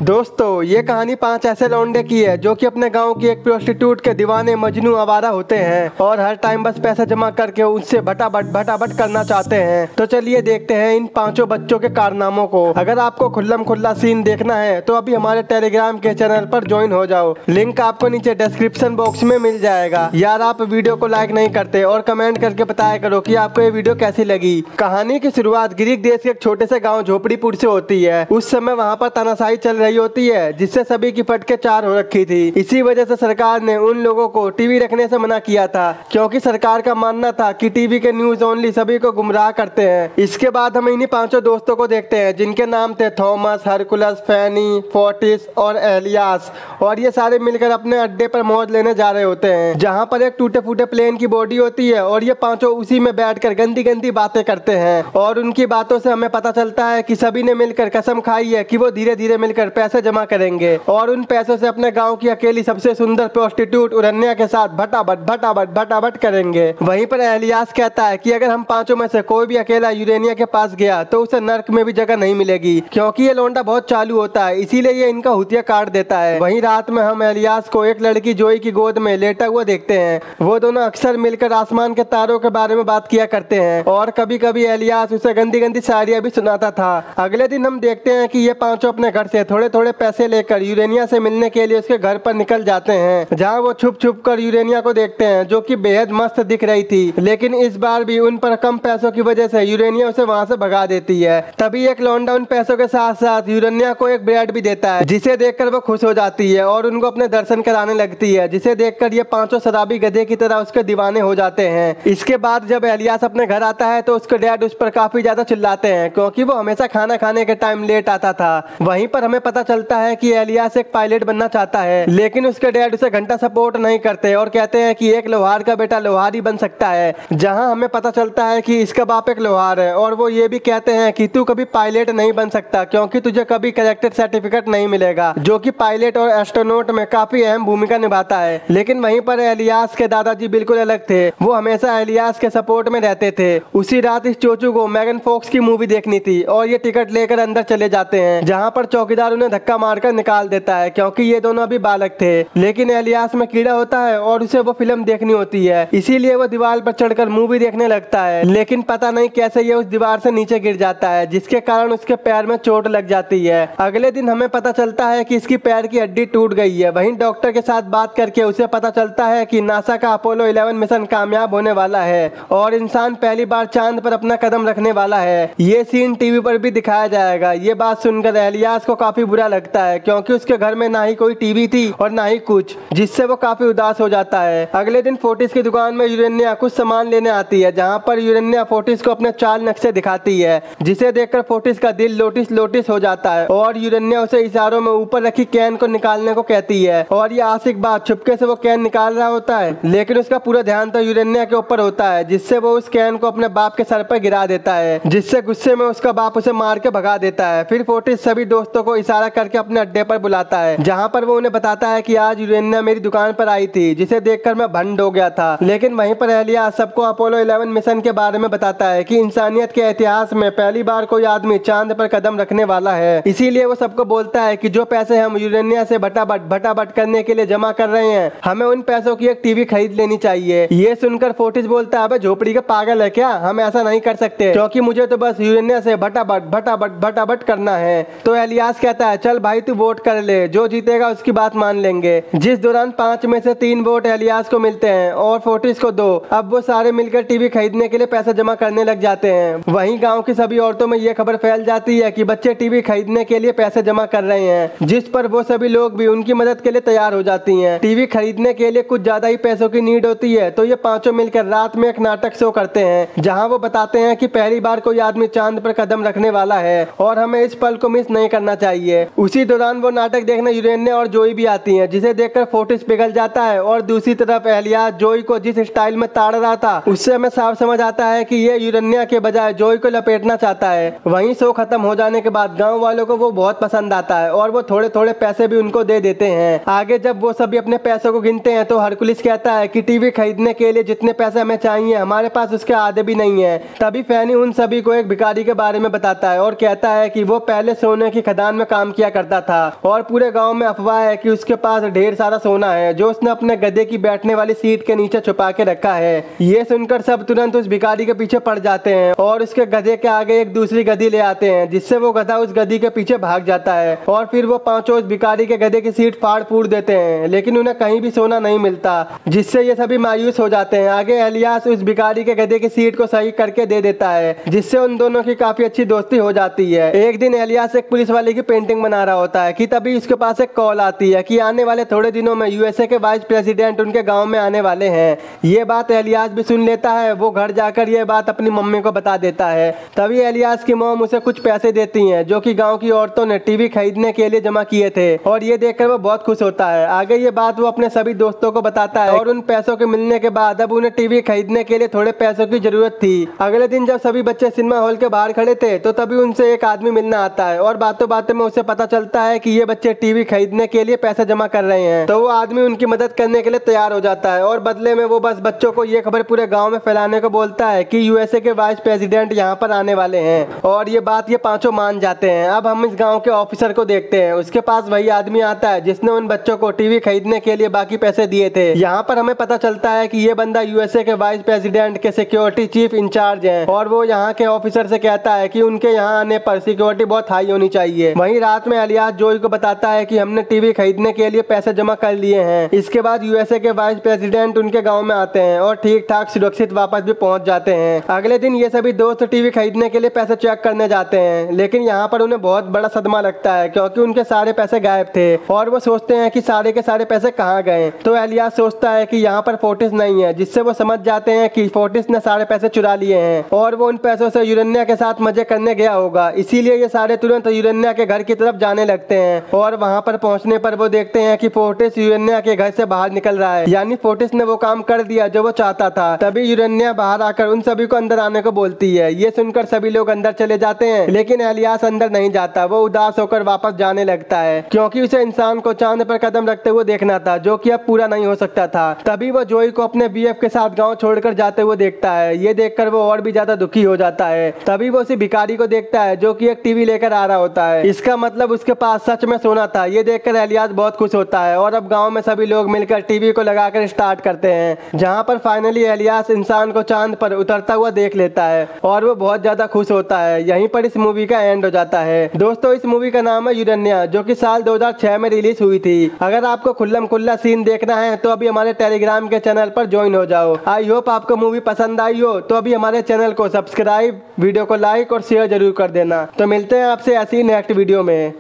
दोस्तों ये कहानी 5 ऐसे लौंडे की है जो कि अपने गांव की एक प्रोस्टिट्यूट के दीवाने मजनू आवारा होते हैं और हर टाइम बस पैसा जमा करके उससे भटाभट करना चाहते हैं। तो चलिए देखते हैं इन 5 बच्चों के कारनामों को। अगर आपको खुल्लम खुल्ला सीन देखना है तो अभी हमारे टेलीग्राम के चैनल पर ज्वाइन हो जाओ, लिंक आपको नीचे डिस्क्रिप्शन बॉक्स में मिल जाएगा। यार आप वीडियो को लाइक नहीं करते और कमेंट करके बताया करो कि आपको ये वीडियो कैसी लगी। कहानी की शुरुआत ग्रीक देश के एक छोटे से गाँव झोपड़ीपुर से होती है। उस समय वहाँ पर तानाशाही चल रही होती है जिससे सभी की फटके 4 हो रखी थी। इसी वजह से सरकार ने उन लोगों को टीवी रखने से मना किया था क्योंकि सरकार का मानना था कि टीवी के न्यूज ओनली सभी को गुमराह करते हैं। इसके बाद हम इन्हीं 5 दोस्तों को देखते हैं जिनके नाम थे थॉमस, हरकुलस, फैनी, फोर्टिस और एलियास। और ये सारे मिलकर अपने अड्डे पर मौज लेने जा रहे होते हैं जहाँ पर एक टूटे फूटे प्लेन की बॉडी होती है और ये 5 उसी में बैठकर गंदी गंदी बातें करते हैं। और उनकी बातों से हमें पता चलता है कि सभी ने मिलकर कसम खाई है कि वो धीरे धीरे मिलकर पैसे जमा करेंगे और उन पैसों से अपने गांव की अकेली सबसे सुंदर प्रोस्टिट्यूट उरन्या के साथ भटाभट करेंगे। वहीं पर एलियास कहता है कि अगर हम 5 में से कोई भी अकेला यूरेनिया के पास गया तो उसे नर्क में भी जगह नहीं मिलेगी क्योंकि ये लौंडा बहुत चालू होता है, इसीलिए ये इनका हुतिया काट देता है। वहीं रात में हम एलियास को एक लड़की जोई की गोद में लेटा हुआ देखते हैं। वो दोनों अक्सर मिलकर आसमान के तारों के बारे में बात किया करते हैं और कभी कभी एलियास उसे गंदी गंदी शायरियां भी सुनाता था। अगले दिन हम देखते हैं कि ये 5 अपने घर से थोड़े थोड़े पैसे लेकर यूरेनिया से मिलने के लिए उसके घर पर निकल जाते हैं जहां वो छुप छुप कर यूरेनिया को देखते हैं जो कि बेहद मस्त दिख रही थी। लेकिन इस बार भी उन पर कम पैसों की वजह से यूरेनिया उसे वहां से भगा देती है। तभी एक लौंडा उन पैसों के साथ साथ यूरेनिया को एक ब्रेड भी देता है जिसे देखकर वो खुश हो जाती है और उनको अपने दर्शन कराने लगती है, जिसे देखकर ये 5 शराबी गधे की तरह उसके दीवाने हो जाते हैं। इसके बाद जब एलियास अपने घर आता है तो उसके डैड उस पर काफी ज्यादा चिल्लाते हैं क्योंकि वो हमेशा खाना खाने के टाइम लेट आता था। वहीं पर हमें पता चलता है कि एलियास एक पायलट बनना चाहता है लेकिन उसके डैड उसे घंटा सपोर्ट नहीं करते और कहते हैं कि एक लोहार का बेटा लोहार ही बन सकता है। जहां हमें पता चलता है कि इसका बाप एक लोहार है और वो ये भी कहते हैं कि तू कभी पायलट नहीं बन सकता क्योंकि तुझे कभी करेक्टेड सर्टिफिकेट नहीं मिलेगा, जो कि पायलट और एस्ट्रोनॉट में काफी अहम भूमिका निभाता है। लेकिन वहीं पर एलियास के दादाजी बिल्कुल अलग थे, वो हमेशा एलियास के सपोर्ट में रहते थे। उसी रात इस चोचू को मैगन फॉक्स की मूवी देखनी थी और ये टिकट लेकर अंदर चले जाते हैं जहाँ पर चौकीदार उन्हें धक्का मारकर निकाल देता है क्योंकि ये दोनों अभी बालक थे। लेकिन एलियास में कीड़ा होता है और उसे वो फिल्म देखनी होती है, इसीलिए वो दीवार पर चढ़कर मूवी देखने लगता है। लेकिन पता नहीं कैसे ये उस दीवार से नीचे गिर जाता है जिसके कारण उसके पैर में चोट लग जाती है। अगले दिन हमें पता चलता है कि इसकी पैर की हड्डी टूट गई है। वहीं डॉक्टर के साथ बात करके उसे पता चलता है कि नासा का अपोलो 11 मिशन कामयाब होने वाला है और इंसान पहली बार चांद पर अपना कदम रखने वाला है। ये सीन टीवी पर भी दिखाया जाएगा। ये बात सुनकर एलियास को काफी बुरा लगता है क्योंकि उसके घर में ना ही कोई टीवी थी और ना ही कुछ, जिससे वो काफी उदास हो जाता है। अगले दिन फोर्टिस की दुकान में यूरेनिया कुछ सामान लेने आती है जहाँ पर यूरेनिया फोर्टिस को अपने चाल नक्शे दिखाती है, जिसे देखकर फोर्टिस का दिल लोटिस लोटिस हो जाता है और यूरेनिया उसे इशारों में ऊपर रखी कैन को निकालने को कहती है। और ये आशिक बात छुपके से वो कैन निकाल रहा होता है लेकिन उसका पूरा ध्यान तो यूरेनिया के ऊपर होता है, जिससे वो उस कैन को अपने बाप के सर पर गिरा देता है, जिससे गुस्से में उसका बाप उसे मार के भगा देता है। फिर फोर्टिस सभी दोस्तों को इशारा करके अपने अड्डे पर बुलाता है जहाँ पर वो उन्हें बताता है कि आज यूरेनिया मेरी दुकान पर आई थी, जिसे देखकर मैं भंड हो गया था। लेकिन वहीं पर एलियास सबको अपोलो 11 मिशन के बारे में बताता है कि इंसानियत के इतिहास में पहली बार कोई आदमी चांद पर कदम रखने वाला है। इसीलिए वो सबको बोलता है कि जो पैसे हम यूरेनिया से भटाभट करने के लिए जमा कर रहे हैं, हमें उन पैसों की एक टीवी खरीद लेनी चाहिए। ये सुनकर फोर्टिस बोलता है, अबे झोपड़ी का पागल है क्या, हम ऐसा नहीं कर सकते क्योंकि मुझे तो बस यूरेनिया से भटाभट करना है। तो एलियास कहता है, चल भाई तू वोट कर ले, जो जीतेगा उसकी बात मान लेंगे। जिस दौरान 5 में से 3 वोट एलियास को मिलते हैं और फोर्टिस को 2। अब वो सारे मिलकर टीवी खरीदने के लिए पैसा जमा करने लग जाते हैं। वहीं गांव की सभी औरतों में ये खबर फैल जाती है कि बच्चे टीवी खरीदने के लिए पैसे जमा कर रहे हैं, जिस पर वो सभी लोग भी उनकी मदद के लिए तैयार हो जाती हैं। टीवी खरीदने के लिए कुछ ज्यादा ही पैसों की नीड होती है तो ये 5 मिलकर रात में एक नाटक शो करते हैं जहाँ वो बताते हैं कि पहली बार कोई आदमी चांद पर कदम रखने वाला है और हमें इस पल को मिस नहीं करना चाहिए। उसी दौरान वो नाटक देखने यूरेनिया और जोई भी आती हैं, जिसे देखकर फोर्टिस पिघल जाता है और दूसरी तरफ एलियास जोई को जिस स्टाइल में ताड़ रहा था उससे हमें साफ समझ आता है कि ये यूरेनिया के बजाय जोई को लपेटना चाहता है। वहीं शो खत्म हो जाने के बाद गाँव वालों को वो बहुत पसंद आता है और वो थोड़े थोड़े पैसे भी उनको दे देते हैं। आगे जब वो सभी अपने पैसों को गिनते हैं तो हरकुलिस कहता है कि टीवी खरीदने के लिए जितने पैसे हमें चाहिए हमारे पास उसके आधे भी नहीं है। तभी फैनी उन सभी को एक भिखारी के बारे में बताता है और कहता है कि वो पहले सोने की खदान में काम किया करता था और पूरे गांव में अफवाह है कि उसके पास ढेर सारा सोना है जो उसने अपने गधे की बैठने वाली सीट के नीचे छुपा के रखा है। ये सुनकर सब तुरंत उस भिखारी के पीछे पड़ जाते हैं और उसके गधे के आगे एक दूसरी गधी ले आते हैं, जिससे वो गधा उस गधी के पीछे भाग जाता है और फिर वो पांचों उस भिखारी के गधे की सीट फाड़ फूड़ देते हैं, लेकिन उन्हें कहीं भी सोना नहीं मिलता, जिससे ये सभी मायूस हो जाते हैं। आगे एलियास उस भिखारी के गधे की सीट को सही करके दे देता है, जिससे उन दोनों की काफी अच्छी दोस्ती हो जाती है। एक दिन एलियास एक पुलिस वाले की पेंटिंग बना रहा होता है कि तभी उसके पास एक कॉल आती है कि आने वाले थोड़े दिनों में यूएसए के वाइस प्रेसिडेंट उनके गांव में आने वाले हैं। ये बात एलियास भी सुन लेता है। वो घर जाकर ये बात अपनी मम्मी को बता देता है। तभी एलियास की मॉम उसे कुछ पैसे देती हैं जो कि गांव की औरतों ने टीवी खरीदने के लिए जमा किए थे और ये देखकर वो बहुत खुश होता है। आगे ये बात वो अपने सभी दोस्तों को बताता है और उन पैसों के मिलने के बाद अब उन्हें टीवी खरीदने के लिए थोड़े पैसों की जरूरत थी। अगले दिन जब सभी बच्चे सिनेमा हॉल के बाहर खड़े थे तो तभी उनसे एक आदमी मिलने आता है और बातों बातों में उसे पता चलता है कि ये बच्चे टीवी खरीदने के लिए पैसे जमा कर रहे हैं। तो वो आदमी उनकी मदद करने के लिए तैयार हो जाता है और बदले में वो बस बच्चों को ये खबर पूरे गांव में फैलाने को बोलता है कि यूएसए के वाइस प्रेसिडेंट यहाँ पर आने वाले हैं और ये बात ये पांचों मान जाते हैं। अब हम इस गांव के ऑफिसर को देखते हैं। उसके पास वही आदमी आता है जिसने उन बच्चों को टीवी खरीदने के लिए बाकी पैसे दिए थे। यहाँ पर हमें पता चलता है कि ये बंदा यूएसए के वाइस प्रेसिडेंट के सिक्योरिटी चीफ इंचार्ज है और वो यहाँ के ऑफिसर से कहता है कि उनके यहाँ आने पर सिक्योरिटी बहुत हाई होनी चाहिए। वहीं रात में एलियास जोई को बताता है कि हमने टीवी खरीदने के लिए पैसे जमा कर लिए हैं। इसके बाद यूएसए के वाइस प्रेसिडेंट उनके गाँव में आते हैं और ठीक ठाक सुरक्षित वापस भी पहुंच जाते हैं। अगले दिन ये सभी दोस्त टीवी खरीदने के लिए पैसे चेक करने जाते हैं, लेकिन यहाँ पर उन्हें बहुत बड़ा सदमा लगता है क्योंकि उनके सारे पैसे गायब थे और वो सोचते हैं कि सारे के सारे पैसे कहाँ गए। तो एलियास सोचता है कि यहाँ पर फोर्टिस नहीं है, जिससे वो समझ जाते हैं कि फोर्टिस ने सारे पैसे चुरा लिए हैं और वो उन पैसों से यूरेनिया के साथ मजे करने गया होगा। इसीलिए ये सारे तुरंत यूरेनिया के घर की तरफ जाने लगते हैं और वहाँ पर पहुँचने पर वो देखते हैं कि फोर्टिस यूरेनिया के घर से बाहर निकल रहा है, यानी फोर्टिस ने वो काम कर दिया जो वो चाहता था। तभी यूरेनिया बाहर आकर उन सभी को अंदर आने को बोलती है। ये सुनकर सभी लोग अंदर चले जाते हैं, लेकिन एलियास अंदर नहीं जाता। वो उदास होकर वापस जाने लगता है क्योंकि उसे इंसान को चांद पर कदम रखते हुए देखना था, जो कि अब पूरा नहीं हो सकता था। तभी वो जोई को अपने बीएफ के साथ गांव छोड़कर जाते हुए देखता है। ये देखकर वो और भी ज्यादा दुखी हो जाता है। तभी वो उसी भिखारी को देखता है जो कि एक टीवी लेकर आ रहा होता है। इसका मतलब उसके पास सच में सोना था। ये देखकर एलियास बहुत खुश होता है और अब गाँव में सभी लोग मिलकर टीवी को लगाकर स्टार्ट करते हैं, जहाँ पर फाइनली एलियास इंसान को चांद पर उतरता हुआ देख लेता है और वो बहुत ज्यादा खुश होता है। यहीं पर इस मूवी का एंड हो जाता है। दोस्तों, इस मूवी का नाम है यूरेनिया, जो कि साल 2006 में रिलीज हुई थी। अगर आपको खुल्लम खुल्ला सीन देखना है तो अभी हमारे टेलीग्राम के चैनल पर ज्वाइन हो जाओ। आई होप आपको मूवी पसंद आई हो, तो अभी हमारे चैनल को सब्सक्राइब, वीडियो को लाइक और शेयर जरूर कर देना। तो मिलते हैं आपसे ऐसी नेक्स्ट वीडियो में।